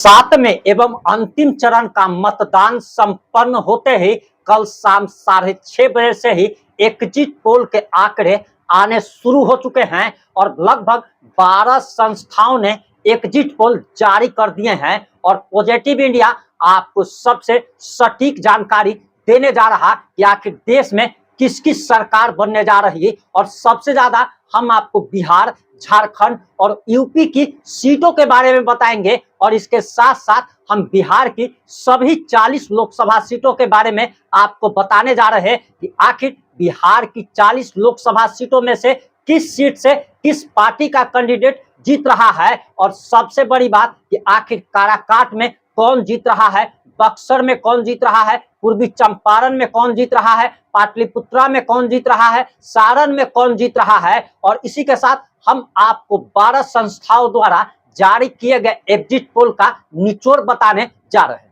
सातवें एवं अंतिम चरण का मतदान संपन्न होते ही कल शाम 6:30 बजे से ही एग्जिट पोल के आंकड़े आने शुरू हो चुके हैं और लगभग 12 संस्थाओं ने एग्जिट पोल जारी कर दिए हैं और पॉजिटिव इंडिया आपको सबसे सटीक जानकारी देने जा रहा कि आखिर देश में किसकी सरकार बनने जा रही है। और सबसे ज्यादा हम आपको बिहार, झारखंड और यूपी की सीटों के बारे में बताएंगे और इसके साथ साथ हम बिहार की सभी 40 लोकसभा सीटों के बारे में आपको बताने जा रहे हैं कि आखिर बिहार की 40 लोकसभा सीटों में से किस सीट से किस पार्टी का कैंडिडेट जीत रहा है। और सबसे बड़ी बात कि आखिर काराकाट में कौन जीत रहा है, बक्सर में कौन जीत रहा है, पूर्वी चंपारण में कौन जीत रहा है, पाटलिपुत्रा में कौन जीत रहा है, सारण में कौन जीत रहा है। और इसी के साथ हम आपको 12 संस्थाओं द्वारा जारी किए गए एग्जिट पोल का निचोड़ बताने जा रहे हैं।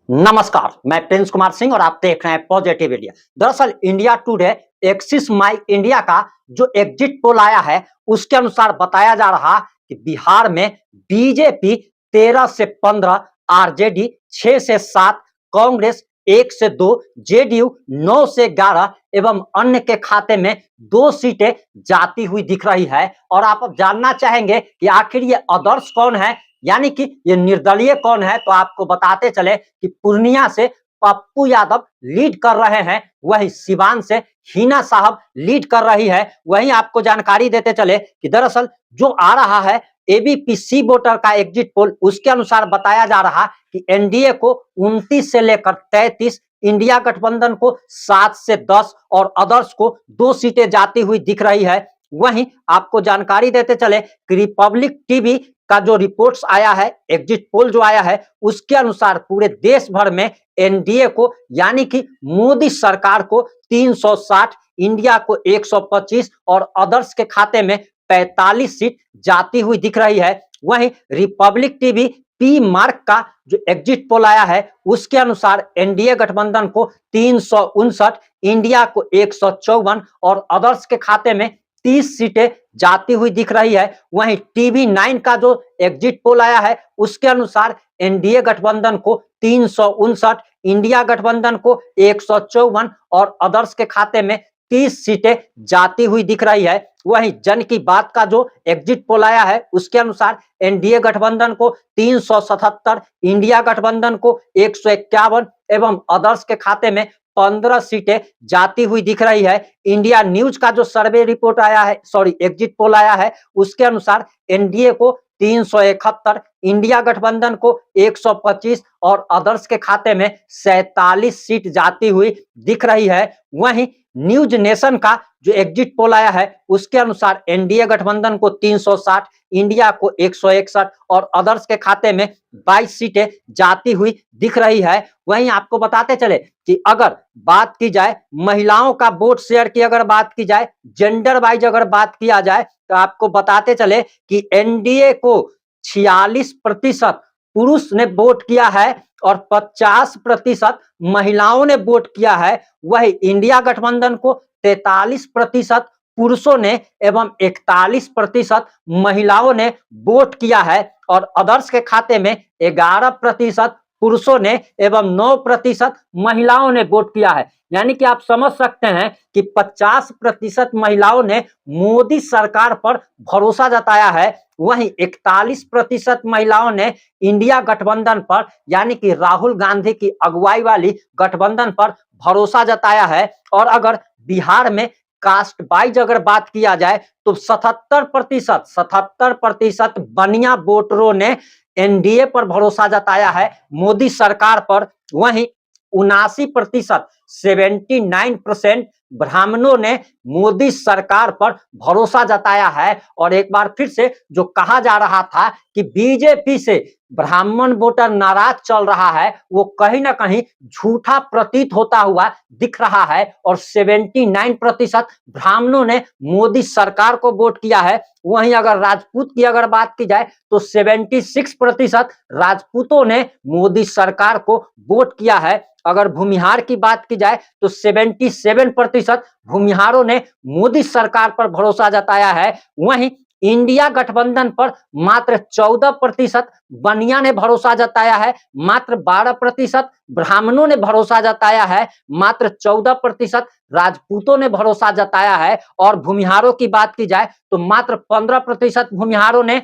नमस्कार, मैं प्रिंस कुमार सिंह और आप देख रहे हैं पॉजिटिव इंडिया। दरअसल इंडिया टुडे एक्सिस माई इंडिया का जो एग्जिट पोल आया है उसके अनुसार बताया जा रहा कि बिहार में बीजेपी 13 से 15, आरजेडी 6 से 7, कांग्रेस 1 से 2, जेडीयू 9 से 11 एवं अन्य के खाते में 2 सीटें जाती हुई दिख रही है। और आप अब जानना चाहेंगे कि आखिर ये अदर्स कौन है, यानी कि ये निर्दलीय कौन है, तो आपको बताते चले कि पूर्णिया से पप्पू यादव लीड कर रहे हैं, वहीं सिवान से हिना साहब लीड कर रही है। वहीं आपको जानकारी देते चले कि दरअसल जो आ रहा है एबीपी वोटर का एग्जिट पोल, उसके अनुसार बताया जा रहा कि एनडीए को 29 से लेकर 33, इंडिया गठबंधन को 7 से 10 और अदर्स को 2 सीटें जाती हुई दिख रही है। वहीं आपको जानकारी देते चले कि रिपब्लिक टीवी का जो रिपोर्ट्स आया है, एग्जिट पोल जो आया है, उसके अनुसार पूरे देश भर में एनडीए को यानी कि मोदी सरकार को 360, इंडिया को 125 और अदर्स के खाते में 45 सीट जाती हुई दिख रही है। वहीं रिपब्लिक टीवी पी मार्क का जो एग्जिट पोल आया है उसके अनुसार एनडीए गठबंधन को 359, इंडिया को 154 और अदर्स के खाते में 30 सीटें जाती हुई दिख रही है। वहीं टीवी 9 का जो एग्जिट पोल आया है उसके अनुसार एनडीए गठबंधन को 359, इंडिया गठबंधन को 154 और अदर्स के खाते में 30 सीटें जाती हुई दिख रही है। वहीं जन की बात का जो एग्जिट पोल आया है उसके अनुसार एनडीए गठबंधन को 377, इंडिया गठबंधन को 151 एवं अदर्स के खाते में 15 सीटें जाती हुई दिख रही है। इंडिया न्यूज का जो सर्वे रिपोर्ट आया है, एग्जिट पोल आया है, उसके अनुसार एनडीए को 371, इंडिया गठबंधन को 125 और अदर्स के खाते में 47 सीट जाती हुई दिख रही है। वहीं न्यूज नेशन का जो एग्जिट पोल आया है उसके अनुसार एनडीए गठबंधन को 360, इंडिया को 161 और अदर्स के खाते में 22 सीटें जाती हुई दिख रही है। वहीं आपको बताते चले कि अगर बात की जाए महिलाओं का वोट शेयर की, अगर बात की जाए जेंडर वाइज अगर बात किया जाए, तो आपको बताते चले कि एनडीए को 46% पुरुष ने वोट किया है और 50% महिलाओं ने वोट किया है। वही इंडिया गठबंधन को 43% पुरुषों ने एवं 41% महिलाओं ने वोट किया है और अदर्स के खाते में 11% पुरुषों ने एवं 9% महिलाओं ने वोट किया है। यानी कि आप समझ सकते हैं कि 50% महिलाओं ने मोदी सरकार पर भरोसा जताया है। वहीं 41% महिलाओं ने इंडिया गठबंधन पर यानी कि राहुल गांधी की अगुवाई वाली गठबंधन पर भरोसा जताया है। और अगर बिहार में कास्ट वाइज अगर बात किया जाए तो 77% बनिया वोटरों ने एनडीए पर भरोसा जताया है, मोदी सरकार पर। वहीं 79%, 79% ब्राह्मणों ने मोदी सरकार पर भरोसा जताया है। और एक बार फिर से जो कहा जा रहा था कि बीजेपी से ब्राह्मण वोटर नाराज चल रहा है वो कहीं ना कहीं झूठा प्रतीत होता हुआ दिख रहा है और 79% ब्राह्मणों ने मोदी सरकार को वोट किया है। वहीं अगर राजपूत की अगर बात की जाए तो 76% राजपूतों ने मोदी सरकार को वोट किया है। अगर भूमिहार की बात की जाए तो 77% भूमिहारों ने मोदी सरकार पर भरोसा जताया है। वहीं इंडिया गठबंधन पर मात्र 14% बनिया ने भरोसा जताया है, मात्र 12% ब्राह्मणों ने भरोसा जताया है, मात्र 14% राजपूतों ने भरोसा जताया है और भूमिहारों की बात की जाए तो मात्र 15% भूमिहारों ने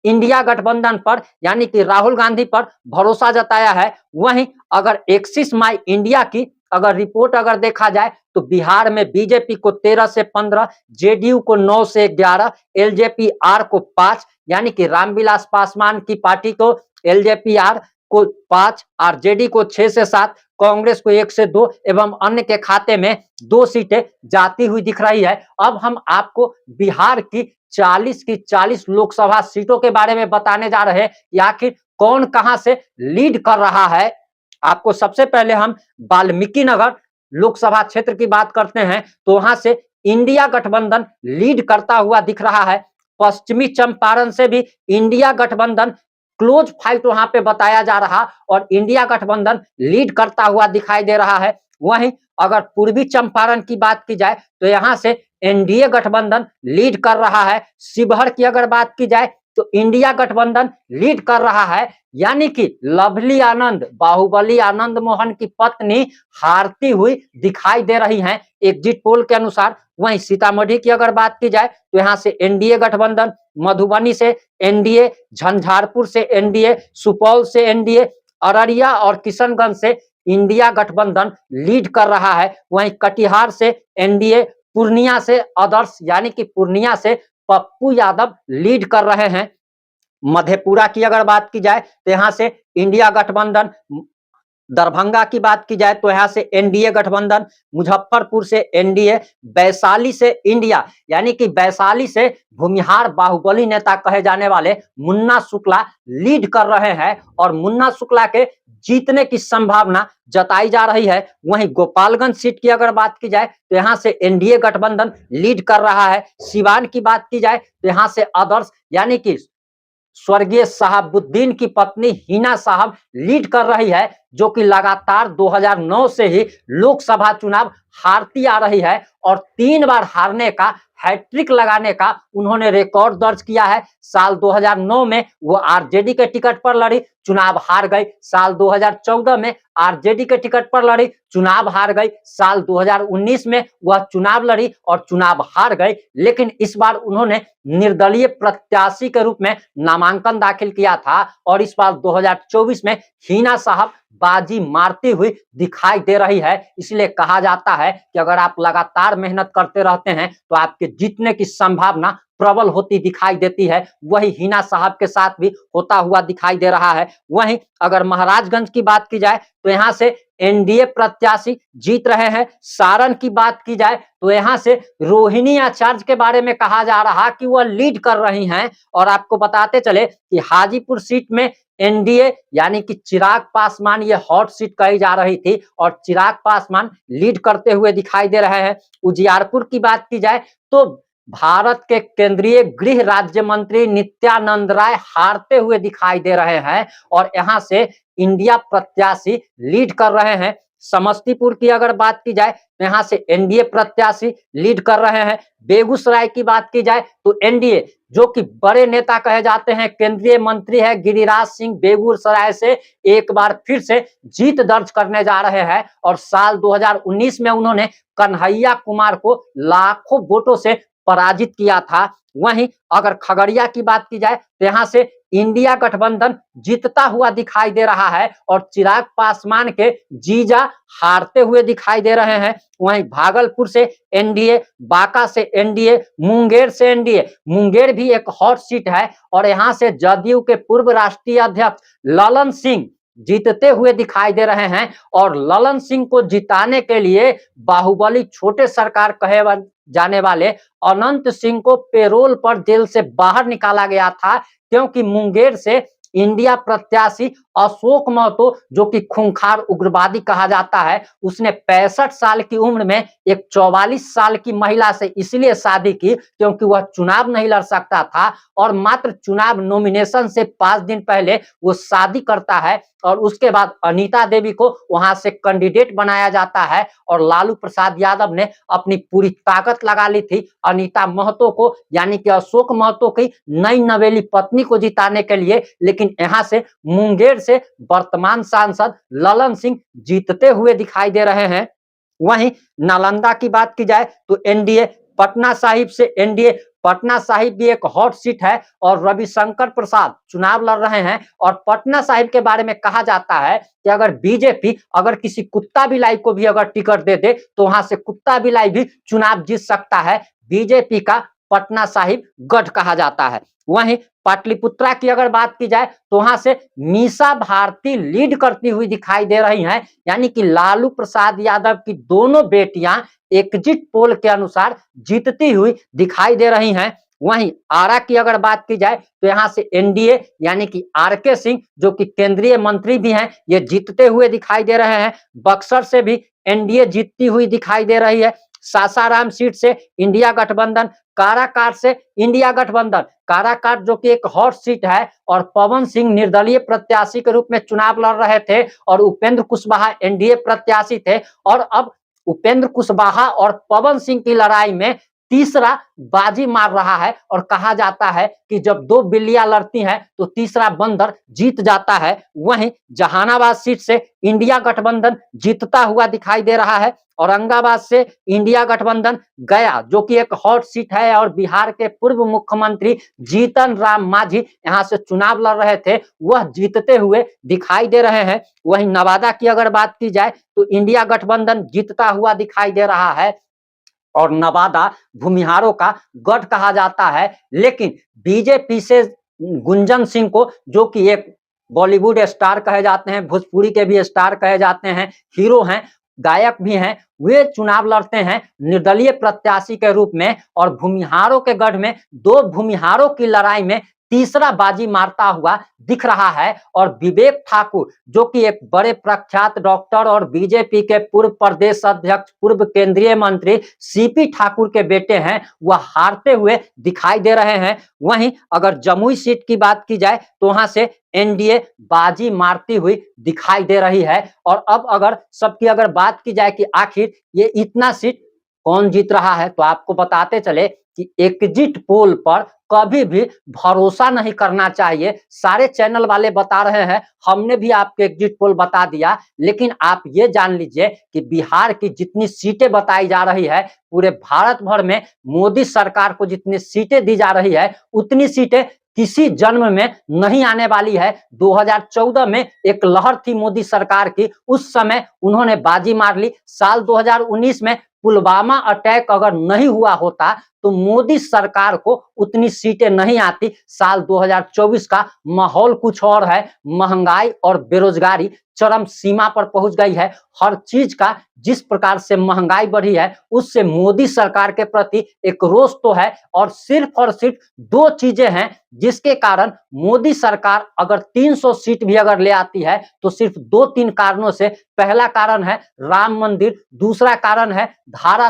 इंडिया गठबंधन पर यानी कि राहुल गांधी पर भरोसा जताया है। वहीं अगर एक्सिस माई इंडिया की अगर रिपोर्ट अगर देखा जाए तो बिहार में बीजेपी को 13 से 15, जेडीयू को 9 से 11, एलजेपी आर को 5 यानी कि रामविलास पासवान की पार्टी को एलजेपी आर को 5, आरजेडी को 6 से 7, कांग्रेस को 1 से 2 एवं अन्य के खाते में 2 सीटें जाती हुई दिख रही है। अब हम आपको बिहार की 40 की 40 लोकसभा सीटों के बारे में बताने जा रहे हैं कि आखिर कौन कहां से लीड कर रहा है। आपको सबसे पहले हम वाल्मीकि नगर लोकसभा क्षेत्र की बात करते हैं तो वहां से इंडिया गठबंधन लीड करता हुआ दिख रहा है। पश्चिमी चंपारण से भी इंडिया गठबंधन क्लोज फाइट वहां पे बताया जा रहा और इंडिया गठबंधन लीड करता हुआ दिखाई दे रहा है। वहीं अगर पूर्वी चंपारण की बात की जाए तो यहां से एनडीए गठबंधन लीड कर रहा है। शिवहर की अगर बात की जाए तो इंडिया गठबंधन लीड कर रहा है यानी कि लवली आनंद बाहुबली आनंद मोहन की पत्नी हारती हुई दिखाई दे रही हैं एग्जिट पोल के अनुसार। वहीं सीतामढ़ी की अगर बात की जाए तो यहां से एनडीए गठबंधन, मधुबनी से एनडीए, झंझारपुर से एनडीए, सुपौल से एनडीए, अररिया और किशनगंज से इंडिया गठबंधन लीड कर रहा है। वहीं कटिहार से एनडीए, पूर्णिया से अदर्श यानी कि पूर्णिया से पप्पू यादव लीड कर रहे हैं। मधेपुरा की अगर बात की जाए तो यहां से इंडिया गठबंधन, दरभंगा की बात की जाए तो यहां से एनडीए गठबंधन, मुजफ्फरपुर से एनडीए, वैशाली से इंडिया यानी कि वैशाली से भूमिहार बाहुबली नेता कहे जाने वाले मुन्ना शुक्ला लीड कर रहे हैं और मुन्ना शुक्ला के जीतने की संभावना जताई जा रही है। वहीं गोपालगंज सीट की अगर बात की जाए तो यहां से एनडीए गठबंधन लीड कर रहा है। सिवान की बात की जाए तो यहां से आदर्श यानी कि स्वर्गीय शहाबुद्दीन की पत्नी हिना साहब लीड कर रही है जो कि लगातार 2009 से ही लोकसभा चुनाव हारती आ रही है और 3 बार हारने का हैट्रिक लगाने का उन्होंने रिकॉर्ड दर्ज किया है। साल 2009 में वो आरजेडी के टिकट पर लड़ी, चुनाव हार गई। साल 2014 में आरजेडी के टिकट पर लड़ी, चुनाव हार गई। साल 2019 में वह चुनाव लड़ी और चुनाव हार गई। लेकिन इस बार उन्होंने निर्दलीय प्रत्याशी के रूप में नामांकन दाखिल किया था और इस बार 2024 में हिना साहब बाजी मारती हुई दिखाई दे रही है। इसलिए कहा जाता है कि अगर आप लगातार मेहनत करते रहते हैं तो आपके जीतने की संभावना प्रबल होती दिखाई देती है। वही हिना साहब के साथ भी होता हुआ दिखाई दे रहा है। वहीं अगर महाराजगंज की बात की जाए तो यहां से एनडीए प्रत्याशी जीत रहे हैं। सारण की बात की जाए तो यहां से रोहिणी आचार्य के बारे में कहा जा रहा कि वह लीड कर रही हैं और आपको बताते चले कि हाजीपुर सीट में एनडीए यानी कि चिराग पासवान ये हॉट सीट कही जा रही थी और चिराग पासवान लीड करते हुए दिखाई दे रहे हैं। उजियारपुर की बात की जाए तो भारत के केंद्रीय गृह राज्य मंत्री नित्यानंद राय हारते हुए दिखाई दे रहे हैं और यहां से इंडिया प्रत्याशी लीड कर रहे हैं। समस्तीपुर की अगर बात की जाए तो यहां से एनडीए प्रत्याशी लीड कर रहे हैं। बेगूसराय की बात की जाए तो एनडीए जो कि बड़े नेता कहे जाते हैं, केंद्रीय मंत्री है गिरिराज सिंह, बेगूसराय से एक बार फिर से जीत दर्ज करने जा रहे हैं और साल 2019 में उन्होंने कन्हैया कुमार को लाखों वोटों से पराजित किया था। वहीं अगर खगड़िया की बात की जाए तो यहां से इंडिया गठबंधन जीतता हुआ दिखाई दे रहा है और चिराग पासवान के जीजा हारते हुए दिखाई दे रहे हैं। वहीं भागलपुर से एनडीए, बांका से एनडीए, मुंगेर से एनडीए, मुंगेर भी एक हॉट सीट है और यहां से जदयू के पूर्व राष्ट्रीय अध्यक्ष ललन सिंह जीतते हुए दिखाई दे रहे हैं और ललन सिंह को जिताने के लिए बाहुबली छोटे सरकार कहे जाने वाले अनंत सिंह को पेरोल पर जेल से बाहर निकाला गया था क्योंकि मुंगेर से इंडिया प्रत्याशी अशोक महतो, जो कि खूंखार उग्रवादी कहा जाता है, उसने 65 साल की उम्र में एक 44 साल की महिला से इसलिए शादी की क्योंकि वह चुनाव नहीं लड़ सकता था और मात्र चुनाव नॉमिनेशन से 5 दिन पहले वो शादी करता है और उसके बाद अनीता देवी को वहां से कैंडिडेट बनाया जाता है और लालू प्रसाद यादव ने अपनी पूरी ताकत लगा ली थी अनीता महतो को, यानी कि अशोक महतो की नई नवेली पत्नी को जिताने के लिए। लेकिन यहां से मुंगेर से वर्तमान सांसद ललन सिंह जीतते हुए दिखाई दे रहे हैं। वहीं नालंदा की बात की जाए तो एनडीए पटना साहिब से एनडीए पटना साहिब भी एक हॉट सीट है और रविशंकर प्रसाद चुनाव लड़ रहे हैं। और पटना साहिब के बारे में कहा जाता है कि अगर बीजेपी अगर किसी कुत्ता बिलाई को भी अगर टिकट दे दे तो वहां से कुत्ता बिलाई भी चुनाव जीत सकता है। बीजेपी का पटना साहिब गढ़ कहा जाता है। वहीं पाटलिपुत्रा की अगर बात की जाए तो वहां से मीसा भारती लीड करती हुई दिखाई दे रही हैं, यानी कि लालू प्रसाद यादव की दोनों बेटियां एग्जिट पोल के अनुसार जीतती हुई दिखाई दे रही हैं। वहीं आरा की अगर बात की जाए तो यहां से एनडीए यानी कि आरके सिंह, जो कि केंद्रीय मंत्री भी हैं, ये जीतते हुए दिखाई दे रहे हैं। बक्सर से भी एनडीए जीतती हुई दिखाई दे रही है। सासाराम सीट से इंडिया गठबंधन, काराकाट से इंडिया गठबंधन, काराकाट जो कि एक हॉट सीट है और पवन सिंह निर्दलीय प्रत्याशी के रूप में चुनाव लड़ रहे थे और उपेंद्र कुशवाहा एनडीए प्रत्याशी थे। और अब उपेंद्र कुशवाहा और पवन सिंह की लड़ाई में तीसरा बाजी मार रहा है और कहा जाता है कि जब दो बिल्लियां लड़ती हैं तो तीसरा बंदर जीत जाता है। वहीं जहानाबाद सीट से इंडिया गठबंधन जीतता हुआ दिखाई दे रहा है। औरंगाबाद से इंडिया गठबंधन, गया जो कि एक हॉट सीट है और बिहार के पूर्व मुख्यमंत्री जीतन राम मांझी यहां से चुनाव लड़ रहे थे, वह जीतते हुए दिखाई दे रहे हैं। वहीं नवादा की अगर बात की जाए तो इंडिया गठबंधन जीतता हुआ दिखाई दे रहा है और नवादा भूमिहारों का गढ़ कहा जाता है। लेकिन बीजेपी से गुंजन सिंह को, जो कि एक बॉलीवुड स्टार कहे जाते हैं, भोजपुरी के भी स्टार कहे जाते हैं, हीरो हैं, गायक भी हैं, वे चुनाव लड़ते हैं निर्दलीय प्रत्याशी के रूप में। और भूमिहारों के गढ़ में दो भूमिहारों की लड़ाई में तीसरा बाजी मारता हुआ दिख रहा है। और विवेक ठाकुर, जो कि एक बड़े प्रख्यात डॉक्टर और बीजेपी के पूर्व प्रदेश अध्यक्ष, पूर्व केंद्रीय मंत्री सीपी ठाकुर के बेटे हैं, वह हारते हुए दिखाई दे रहे हैं। वहीं अगर जमुई सीट की बात की जाए तो वहां से एनडीए बाजी मारती हुई दिखाई दे रही है। और अब अगर सबकी अगर बात की जाए कि आखिर ये इतना सीट कौन जीत रहा है, तो आपको बताते चले कि एग्जिट पोल पर कभी भी भरोसा नहीं करना चाहिए। सारे चैनल वाले बता रहे हैं, हमने भी आपको एग्जिट पोल बता दिया, लेकिन आप ये जान लीजिए कि बिहार की जितनी सीटें बताई जा रही है, पूरे भारत भर में मोदी सरकार को जितनी सीटें दी जा रही है, उतनी सीटें किसी जन्म में नहीं आने वाली है। 2014 में एक लहर थी मोदी सरकार की, उस समय उन्होंने बाजी मार ली। साल 2019 में पुलवामा अटैक अगर नहीं हुआ होता तो मोदी सरकार को उतनी सीटें नहीं आती। साल 2024 का माहौल कुछ और है, महंगाई और बेरोजगारी चरम सीमा पर पहुंच गई है। हर चीज का जिस प्रकार से महंगाई बढ़ी है, उससे मोदी सरकार के प्रति एक रोष तो है। और सिर्फ दो चीजें हैं जिसके कारण मोदी सरकार अगर 300 सीट भी अगर ले आती है तो सिर्फ 2-3 कारणों से। पहला कारण है राम मंदिर, दूसरा कारण है धारा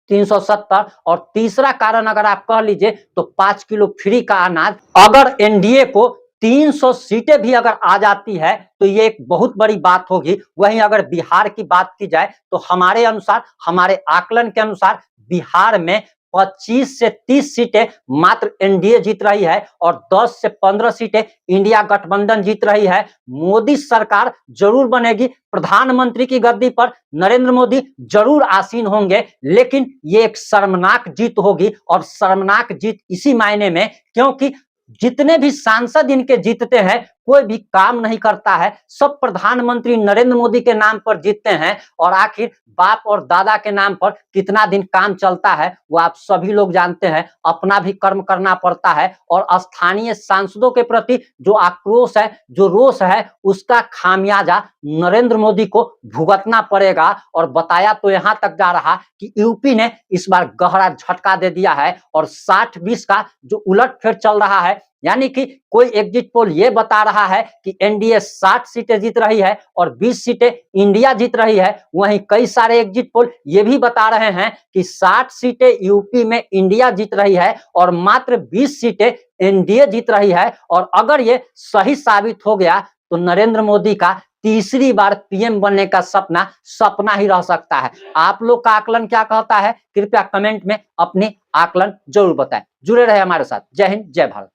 370 और तीसरा कारण अगर आप कह लीजिए तो 5 किलो फ्री का अनाज। अगर एनडीए को 300 सीटें भी अगर आ जाती है तो ये एक बहुत बड़ी बात होगी। वहीं अगर बिहार की बात की जाए तो हमारे अनुसार, हमारे आकलन के अनुसार बिहार में 25 से 30 सीटें मात्र एनडीए जीत रही है और 10 से 15 सीटें इंडिया गठबंधन जीत रही है। मोदी सरकार जरूर बनेगी, प्रधानमंत्री की गद्दी पर नरेंद्र मोदी जरूर आसीन होंगे, लेकिन ये एक शर्मनाक जीत होगी। और शर्मनाक जीत इसी मायने में क्योंकि जितने भी सांसद इनके जीतते हैं कोई भी काम नहीं करता है, सब प्रधानमंत्री नरेंद्र मोदी के नाम पर जीतते हैं। और आखिर बाप और दादा के नाम पर कितना दिन काम चलता है वो आप सभी लोग जानते हैं। अपना भी कर्म करना पड़ता है और स्थानीय सांसदों के प्रति जो आक्रोश है, जो रोष है, उसका खामियाजा नरेंद्र मोदी को भुगतना पड़ेगा। और बताया तो यहां तक जा रहा कि यूपी ने इस बार गहरा झटका दे दिया है और 60-20 का जो उलटफेर चल रहा है यानी कि कोई एग्जिट पोल ये बता रहा है कि एनडीए 60 सीटें जीत रही है और 20 सीटें इंडिया जीत रही है। वहीं कई सारे एग्जिट पोल ये भी बता रहे हैं कि 60 सीटें यूपी में इंडिया जीत रही है और मात्र 20 सीटें एनडीए जीत रही है। और अगर ये सही साबित हो गया तो नरेंद्र मोदी का तीसरी बार पीएम बनने का सपना सपना ही रह सकता है। आप लोग का आकलन क्या कहता है? कृपया कमेंट में अपने आकलन जरूर बताएं। जुड़े रहे हमारे साथ। जय हिंद, जय भारत।